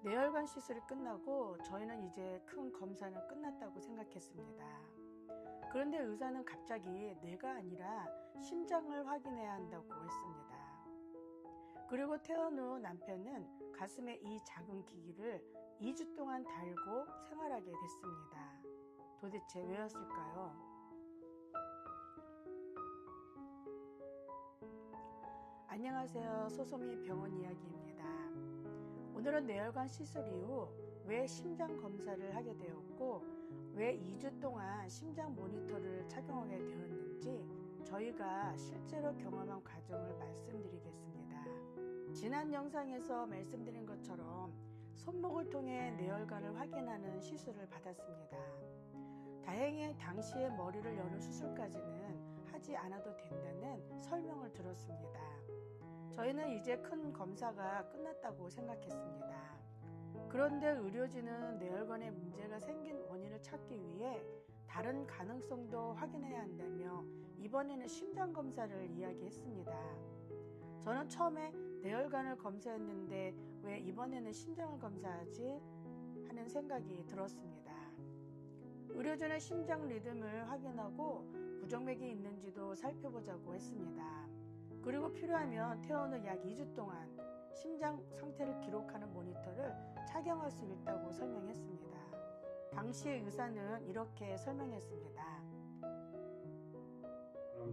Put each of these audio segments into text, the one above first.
뇌혈관 시술이 끝나고 저희는 이제 큰 검사는 끝났다고 생각했습니다. 그런데 의사는 갑자기 뇌가 아니라 심장을 확인해야 한다고 했습니다. 그리고 퇴원 후 남편은 가슴에 이 작은 기기를 2주 동안 달고 생활하게 됐습니다. 도대체 왜였을까요? 안녕하세요. 소소미 병원 이야기입니다. 오늘은 뇌혈관 시술 이후 왜 심장 검사를 하게 되었고 왜 2주 동안 심장 모니터를 착용하게 되었는지 저희가 실제로 경험한 과정을 말씀드리겠습니다. 지난 영상에서 말씀드린 것처럼 손목을 통해 뇌혈관을 확인하는 시술을 받았습니다. 다행히 당시에 머리를 여는 수술까지는 하지 않아도 된다는 설명을 들었습니다. 저희는 이제 큰 검사가 끝났다고 생각했습니다. 그런데 의료진은 뇌혈관에 문제가 생긴 원인을 찾기 위해 다른 가능성도 확인해야 한다며 이번에는 심장검사를 이야기했습니다. 저는 처음에 뇌혈관을 검사했는데 왜 이번에는 심장을 검사하지? 하는 생각이 들었습니다. 의료진은 심장 리듬을 확인하고 부정맥이 있는지도 살펴보자고 했습니다. 그리고 필요하면 퇴원 후 약 2주 동안 심장 상태를 기록하는 모니터를 착용할 수 있다고 설명했습니다. 당시 의사는 이렇게 설명했습니다.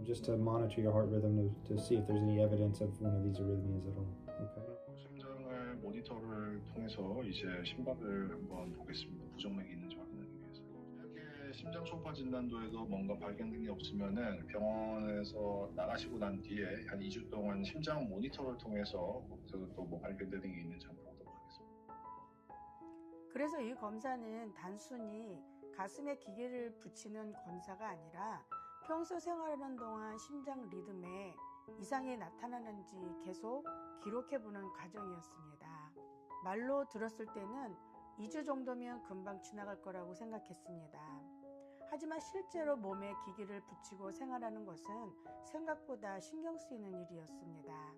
Just to monitor your heart rhythm to see if there's any evidence of one of these arrhythmias at all. Okay. 심장을 모니터를 통해서 이제 심박을 한번 보겠습니다. 부정맥이 있는지 확인하기 위해서. 만약에 심장 초음파 진단도에도 뭔가 발견된 게 없으면은 병원에서 나가시고 난 뒤에 한 2주 동안 심장 모니터를 통해서 또 뭐 발견되는 게 있는지 한번 보도록 하겠습니다. 그래서 이 검사는 단순히 가슴에 기계를 붙이는 검사가 아니라 평소 생활하는 동안 심장 리듬에 이상이 나타나는지 계속 기록해보는 과정이었습니다. 말로 들었을 때는 2주 정도면 금방 지나갈 거라고 생각했습니다. 하지만 실제로 몸에 기기를 붙이고 생활하는 것은 생각보다 신경 쓰이는 일이었습니다.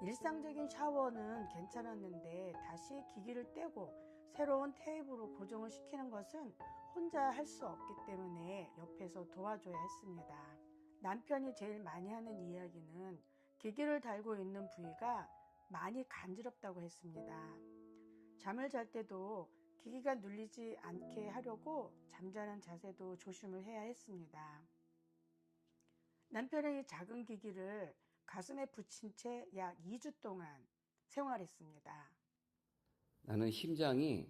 일상적인 샤워는 괜찮았는데 다시 기기를 떼고 새로운 테이프로 고정을 시키는 것은 혼자 할 수 없기 때문에 옆에서 도와줘야 했습니다. 남편이 제일 많이 하는 이야기는 기기를 달고 있는 부위가 많이 간지럽다고 했습니다. 잠을 잘 때도 기기가 눌리지 않게 하려고 잠자는 자세도 조심을 해야 했습니다. 남편은 이 작은 기기를 가슴에 붙인 채 약 2주 동안 생활했습니다. 나는 심장이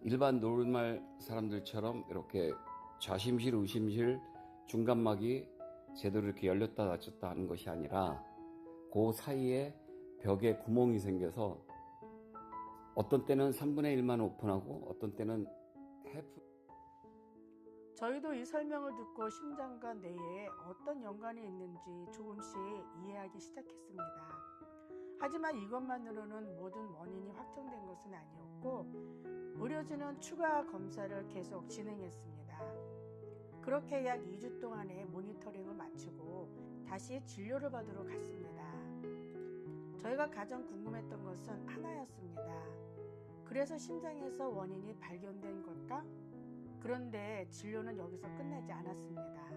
일반 노르말 사람들처럼 이렇게 좌심실, 우심실, 중간막이 제대로 이렇게 열렸다 닫혔다 하는 것이 아니라 그 사이에 벽에 구멍이 생겨서 어떤 때는 3분의 1만 오픈하고 어떤 때는 해프. 저희도 이 설명을 듣고 심장과 뇌에 어떤 연관이 있는지 조금씩 이해하기 시작했습니다. 하지만 이것만으로는 모든 원인이 확정된 것은 아니었고 의료진은 추가 검사를 계속 진행했습니다. 그렇게 약 2주 동안의 모니터링을 마치고 다시 진료를 받으러 갔습니다. 저희가 가장 궁금했던 것은 하나였습니다. 그래서 심장에서 원인이 발견된 걸까? 그런데 진료는 여기서 끝나지 않았습니다.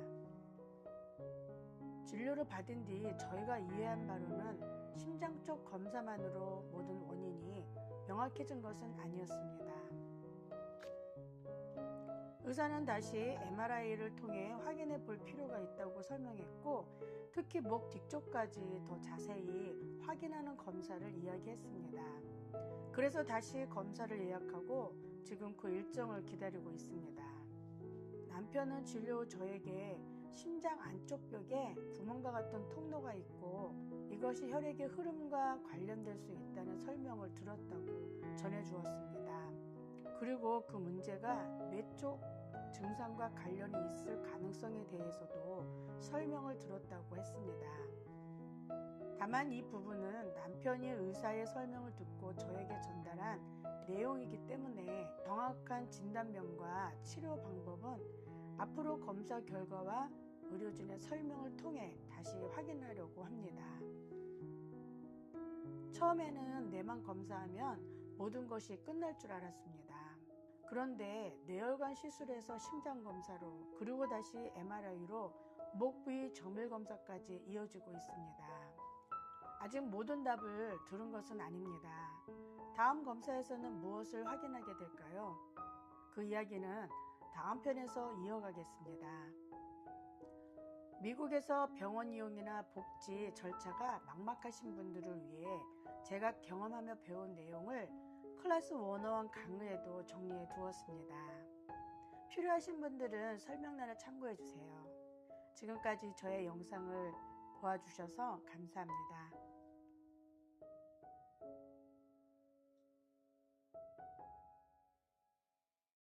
진료를 받은 뒤 저희가 이해한 바로는 심장 쪽 검사만으로 모든 원인이 명확해진 것은 아니었습니다. 의사는 다시 MRI를 통해 확인해 볼 필요가 있다고 설명했고 특히 목 뒤쪽까지 더 자세히 확인하는 검사를 이야기했습니다. 그래서 다시 검사를 예약하고 지금 그 일정을 기다리고 있습니다. 남편은 진료 후 저에게 심장 안쪽 벽에 구멍과 같은 통로가 있고 이것이 혈액의 흐름과 관련될 수 있다는 설명을 들었다고 전해주었습니다. 그리고 그 문제가 뇌 쪽 증상과 관련이 있을 가능성에 대해서도 설명을 들었다고 했습니다. 다만 이 부분은 남편이 의사의 설명을 듣고 저에게 전달한 내용이기 때문에 정확한 진단명과 치료 방법은 앞으로 검사 결과와 의료진의 설명을 통해 다시 확인하려고 합니다. 처음에는 뇌만 검사하면 모든 것이 끝날 줄 알았습니다. 그런데 뇌혈관 시술에서 심장검사로 그리고 다시 MRI로 목 부위 정밀검사까지 이어지고 있습니다. 아직 모든 답을 들은 것은 아닙니다. 다음 검사에서는 무엇을 확인하게 될까요? 그 이야기는 다음 편에서 이어가겠습니다. 미국에서 병원 이용이나 복지 절차가 막막하신 분들을 위해 제가 경험하며 배운 내용을 클래스 101 강의에도 정리해 두었습니다. 필요하신 분들은 설명란을 참고해 주세요. 지금까지 저의 영상을 보아주셔서 감사합니다.